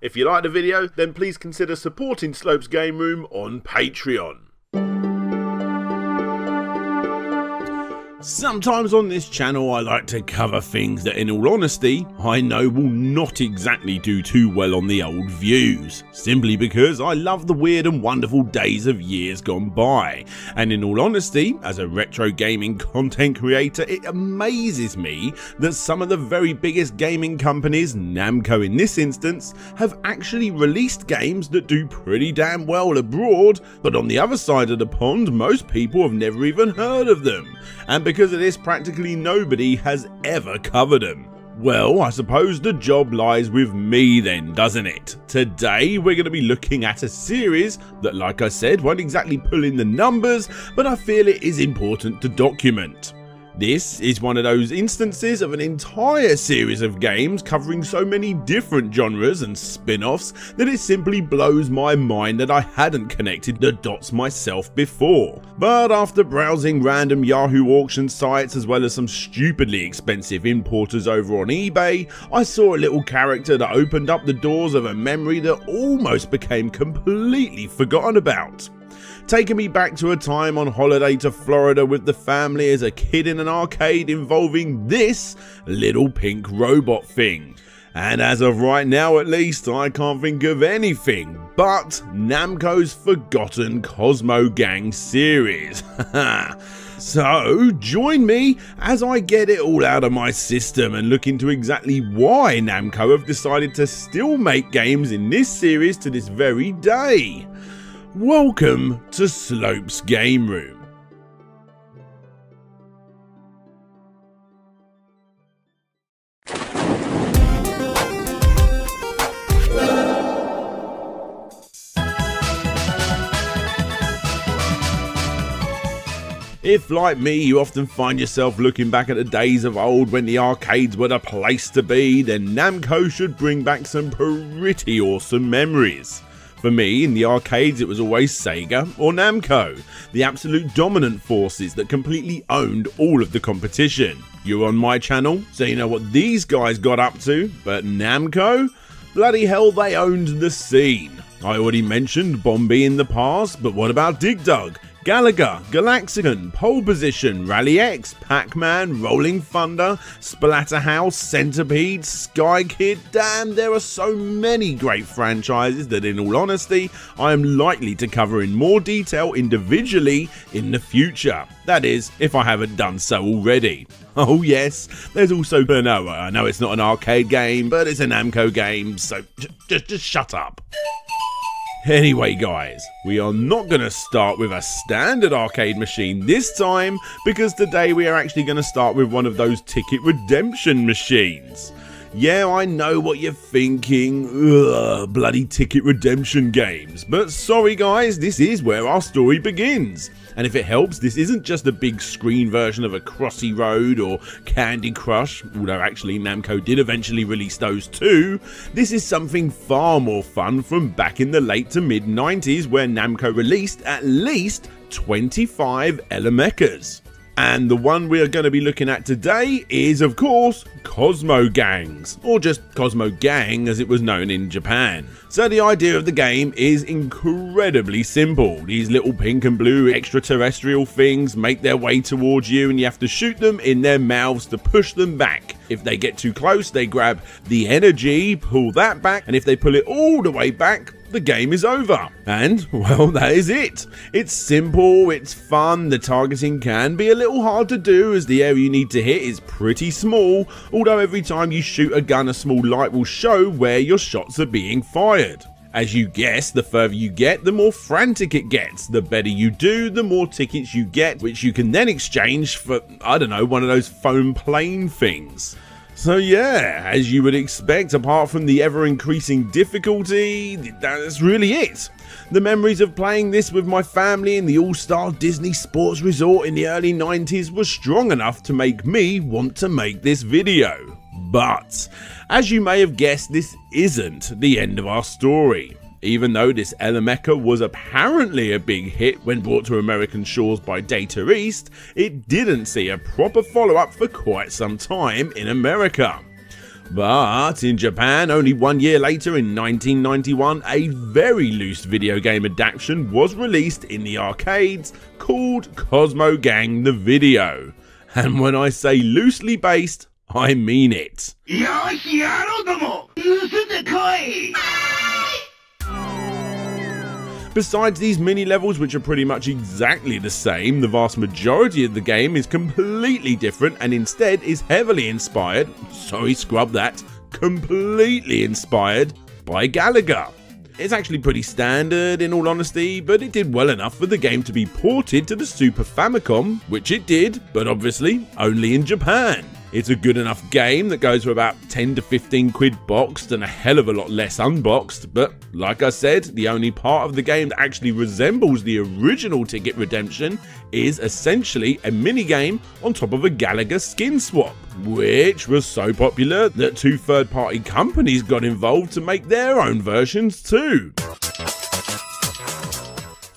If you like the video, then please consider supporting Slope's Game Room on Patreon. Sometimes on this channel I like to cover things that, in all honesty, I know will not exactly do too well on the old views, simply because I love the weird and wonderful days of years gone by, and in all honesty, as a retro gaming content creator, it amazes me that some of the very biggest gaming companies, Namco in this instance, have actually released games that do pretty damn well abroad, but on the other side of the pond most people have never even heard of them, and because of this practically nobody has ever covered them. Well, I suppose the job lies with me then, doesn't it? Today we're going to be looking at a series that, like I said, won't exactly pull in the numbers, but I feel it is important to document. This is one of those instances of an entire series of games covering so many different genres and spin-offs that it simply blows my mind that I hadn't connected the dots myself before. But after browsing random Yahoo auction sites as well as some stupidly expensive importers over on eBay, I saw a little character that opened up the doors of a memory that almost became completely forgotten about. Taking me back to a time on holiday to Florida with the family as a kid in an arcade involving this little pink robot thing. And as of right now at least, I can't think of anything but Namco's forgotten Cosmo Gang series. So join me as I get it all out of my system and look into exactly why Namco have decided to still make games in this series to this very day. Welcome to Slope's Game Room. If, like me, you often find yourself looking back at the days of old when the arcades were the place to be, then Namco should bring back some pretty awesome memories. For me, in the arcades it was always Sega or Namco, the absolute dominant forces that completely owned all of the competition. You're on my channel, so you know what these guys got up to, but Namco? Bloody hell, they owned the scene. I already mentioned Bombi in the past, but what about Dig Dug, Galaga, Galaxican, Pole Position, Rally X, Pac-Man, Rolling Thunder, Splatterhouse, Centipede, Sky Kid? Damn, there are so many great franchises that, in all honesty, I am likely to cover in more detail individually in the future. That is, if I haven't done so already. Oh yes, there's also Burnover. I know it's not an arcade game, but it's a Namco game, so just shut up. Anyway guys, we are not going to start with a standard arcade machine this time, because today we are actually going to start with one of those ticket redemption machines. Yeah, I know what you're thinking, ugh, bloody ticket redemption games, but sorry guys, this is where our story begins. And if it helps, this isn't just a big screen version of a Crossy Road or Candy Crush, although actually Namco did eventually release those too. This is something far more fun from back in the late to mid 90s, where Namco released at least 25 Elemechas. And the one we are going to be looking at today is, of course, Cosmo Gangs, or just Cosmo Gang as it was known in Japan. So the idea of the game is incredibly simple. These little pink and blue extraterrestrial things make their way towards you and you have to shoot them in their mouths to push them back. If they get too close, they grab the energy, pull that back, and if they pull it all the way back, the game is over. And, well, that is it. It's simple, it's fun, the targeting can be a little hard to do as the area you need to hit is pretty small, although every time you shoot a gun a small light will show where your shots are being fired. As you guess, the further you get, the more frantic it gets. The better you do, the more tickets you get, which you can then exchange for, I don't know, one of those foam plane things. So yeah, as you would expect, apart from the ever-increasing difficulty, that's really it. The memories of playing this with my family in the all-star Disney Sports Resort in the early 90s were strong enough to make me want to make this video. But, as you may have guessed, this isn't the end of our story. Even though this Elemecha was apparently a big hit when brought to American shores by Data East, it didn't see a proper follow-up for quite some time in America. But in Japan, only 1 year later in 1991, a very loose video game adaptation was released in the arcades called Cosmo Gang the Video. And when I say loosely based, I mean it. Besides these mini levels, which are pretty much exactly the same, the vast majority of the game is completely different and instead is heavily inspired, sorry scrub that, completely inspired by Galaga. It's actually pretty standard in all honesty, but it did well enough for the game to be ported to the Super Famicom, which it did, but obviously only in Japan. It's a good enough game that goes for about 10 to 15 quid boxed and a hell of a lot less unboxed, but like I said, the only part of the game that actually resembles the original Ticket Redemption is essentially a mini game on top of a Galaga skin swap, which was so popular that 2 third-party companies got involved to make their own versions too.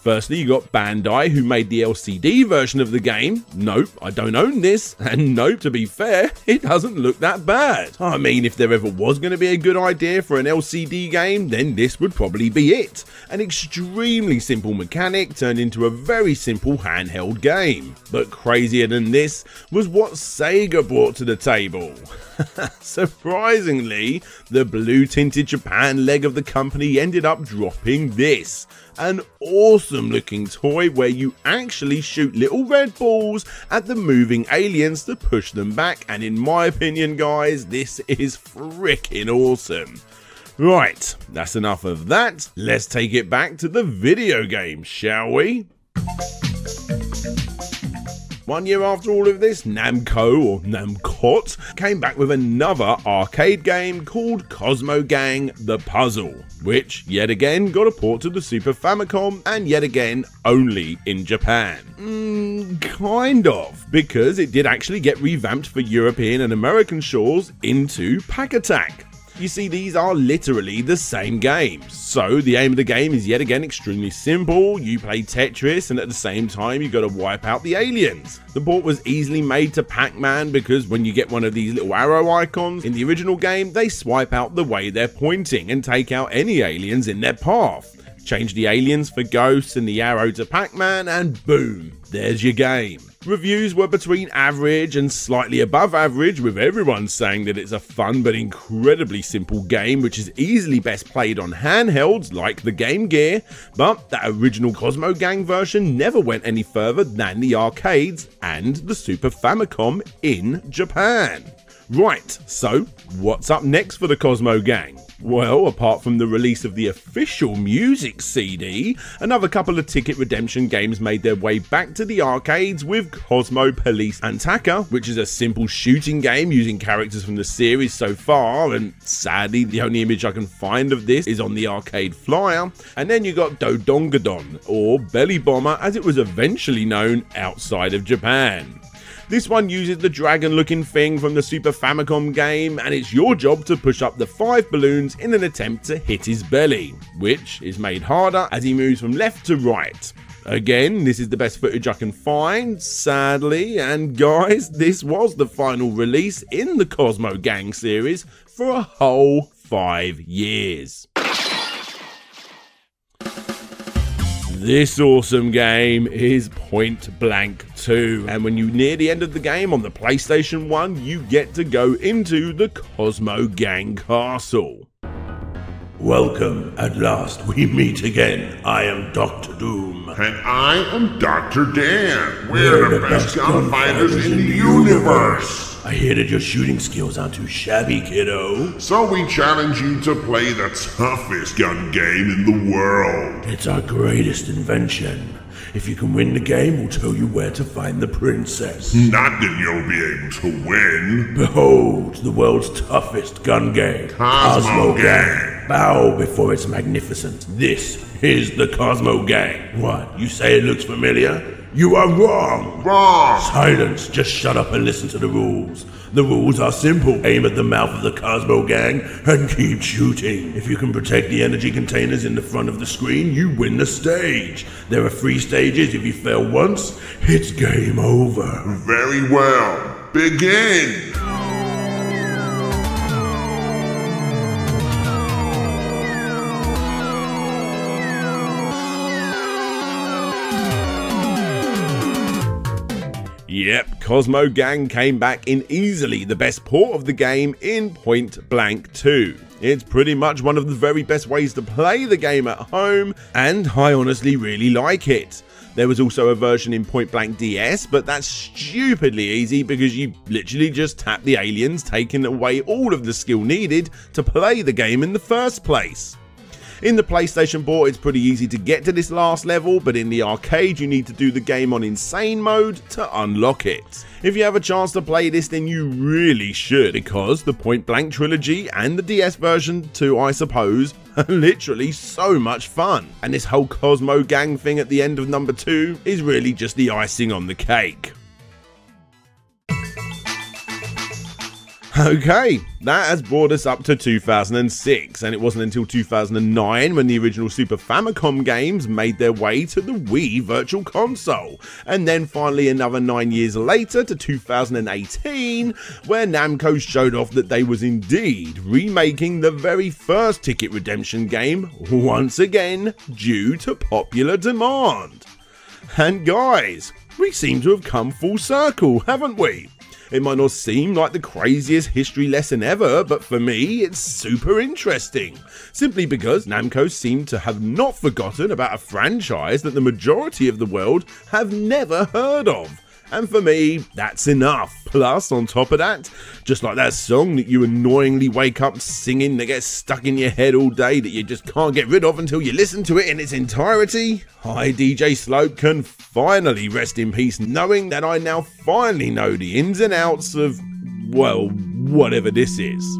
Firstly, you got Bandai, who made the LCD version of the game. Nope, I don't own this, and nope, to be fair, it doesn't look that bad. I mean, if there ever was going to be a good idea for an LCD game, then this would probably be it. An extremely simple mechanic turned into a very simple handheld game. But crazier than this was what Sega brought to the table. Surprisingly, the blue-tinted Japan leg of the company ended up dropping this. An awesome looking toy where you actually shoot little red balls at the moving aliens to push them back, and in my opinion guys, this is freaking awesome. Right, that's enough of that, let's take it back to the video game, shall we? 1 year after all of this, Namco, or Namcot, came back with another arcade game called Cosmo Gang The Puzzle, which yet again got a port to the Super Famicom and yet again only in Japan. Kind of, because it did actually get revamped for European and American shores into Pack Attack. You see, these are literally the same games. So the aim of the game is yet again extremely simple. You play Tetris and at the same time you got to wipe out the aliens. The port was easily made to Pac-Man because when you get one of these little arrow icons in the original game, they swipe out the way they're pointing and take out any aliens in their path. Change the aliens for ghosts and the arrow to Pac-Man and boom, there's your game. Reviews were between average and slightly above average, with everyone saying that it's a fun but incredibly simple game which is easily best played on handhelds like the Game Gear, but that original Cosmo Gang version never went any further than the arcades and the Super Famicom in Japan. Right, so what's up next for the Cosmo Gang? Well, apart from the release of the official music CD, another couple of Ticket Redemption games made their way back to the arcades with Cosmo Police Attacker, which is a simple shooting game using characters from the series so far, and sadly the only image I can find of this is on the arcade flyer. And then you got Dodongodon, or Belly Bomber as it was eventually known outside of Japan. This one uses the dragon looking thing from the Super Famicom game, and it's your job to push up the 5 balloons in an attempt to hit his belly, which is made harder as he moves from left to right. Again, this is the best footage I can find, sadly, and guys, this was the final release in the Cosmo Gang series for a whole 5 years. This awesome game is Point Blank 2, and when you near the end of the game on the PlayStation 1, you get to go into the Cosmo Gang Castle. Welcome, at last we meet again. I am Dr. Doom. And I am Dr. Dan. We're the best gunfighters in the universe. I hear that your shooting skills aren't too shabby, kiddo. So we challenge you to play the toughest gun game in the world. It's our greatest invention. If you can win the game, we'll tell you where to find the princess. Not that you'll be able to win. Behold, the world's toughest gun game. Cosmo Gang. Bow before its magnificence. This is the Cosmo Gang. What, you say it looks familiar? You are wrong! Wrong! Silence! Just shut up and listen to the rules. The rules are simple. Aim at the mouth of the Cosmo Gang and keep shooting. If you can protect the energy containers in the front of the screen, you win the stage. There are 3 stages. If you fail once, it's game over. Very well. Begin! Yep, Cosmo Gang came back in easily the best port of the game in Point Blank 2. It's pretty much one of the very best ways to play the game at home, and I honestly really like it. There was also a version in Point Blank DS, but that's stupidly easy because you literally just tap the aliens, taking away all of the skill needed to play the game in the first place. In the PlayStation port, it's pretty easy to get to this last level, but in the arcade you need to do the game on insane mode to unlock it. If you have a chance to play this, then you really should, because the Point Blank trilogy and the DS version too, I suppose, are literally so much fun. And this whole Cosmo Gang thing at the end of number 2 is really just the icing on the cake. Okay, that has brought us up to 2006, and it wasn't until 2009 when the original Super Famicom games made their way to the Wii Virtual Console, and then finally another 9 years later to 2018, where Namco showed off that they was indeed remaking the very first Ticket Redemption game, once again due to popular demand. And guys, we seem to have come full circle, haven't we? It might not seem like the craziest history lesson ever, but for me it's super interesting, simply because Namco seem to have not forgotten about a franchise that the majority of the world have never heard of. And for me, that's enough. Plus, on top of that, just like that song that you annoyingly wake up singing that gets stuck in your head all day that you just can't get rid of until you listen to it in its entirety, I, DJ Slug, can finally rest in peace knowing that I now finally know the ins and outs of, well, whatever this is.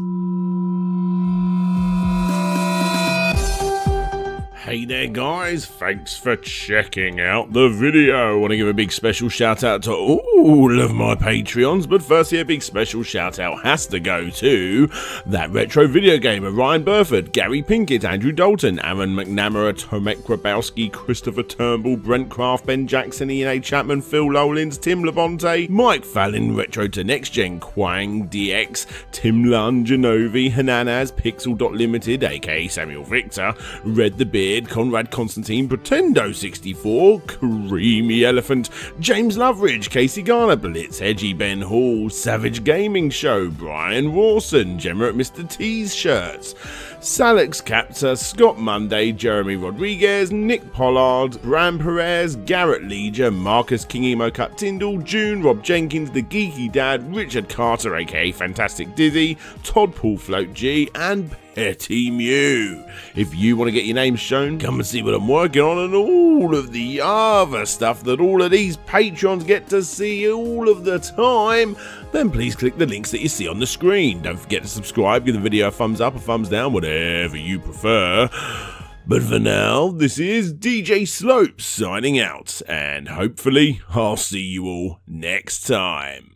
Hey there guys, thanks for checking out the video. I want to give a big special shout out to all of my Patreons, but firstly a big special shout out has to go to That Retro Video Gamer, Ryan Burford, Gary Pinkett, Andrew Dalton, Aaron McNamara, Tomek Grabowski, Christopher Turnbull, Brent Craft, Ben Jackson, Ian A. Chapman, Phil Lowlins, Tim Labonte, Mike Fallon, Retro to Next Gen, Quang DX, Tim Lund, Genovi, Hananaz, Pixel.Limited, aka Samuel Victor, Red the Beard, Conrad Constantine, Pretendo64, Creamy Elephant, James Loveridge, Casey Garner, Blitz, Edgy Ben Hall, Savage Gaming Show, Brian Rawson, Gemma at Mr. T's Shirts, Salix Captor, Scott Monday, Jeremy Rodriguez, Nick Pollard, Bram Perez, Garrett Leger, Marcus King Emo Cut Tyndall, June, Rob Jenkins, The Geeky Dad, Richard Carter aka Fantastic Dizzy, Todd Paul Float G, and Petty Mew. If you want to get your name shown, come and see what I'm working on and all of the other stuff that all of these patrons get to see all of the time, then please click the links that you see on the screen. Don't forget to subscribe, give the video a thumbs up, a thumbs down, whatever you prefer. But for now, this is DJ Slope signing out, and hopefully I'll see you all next time.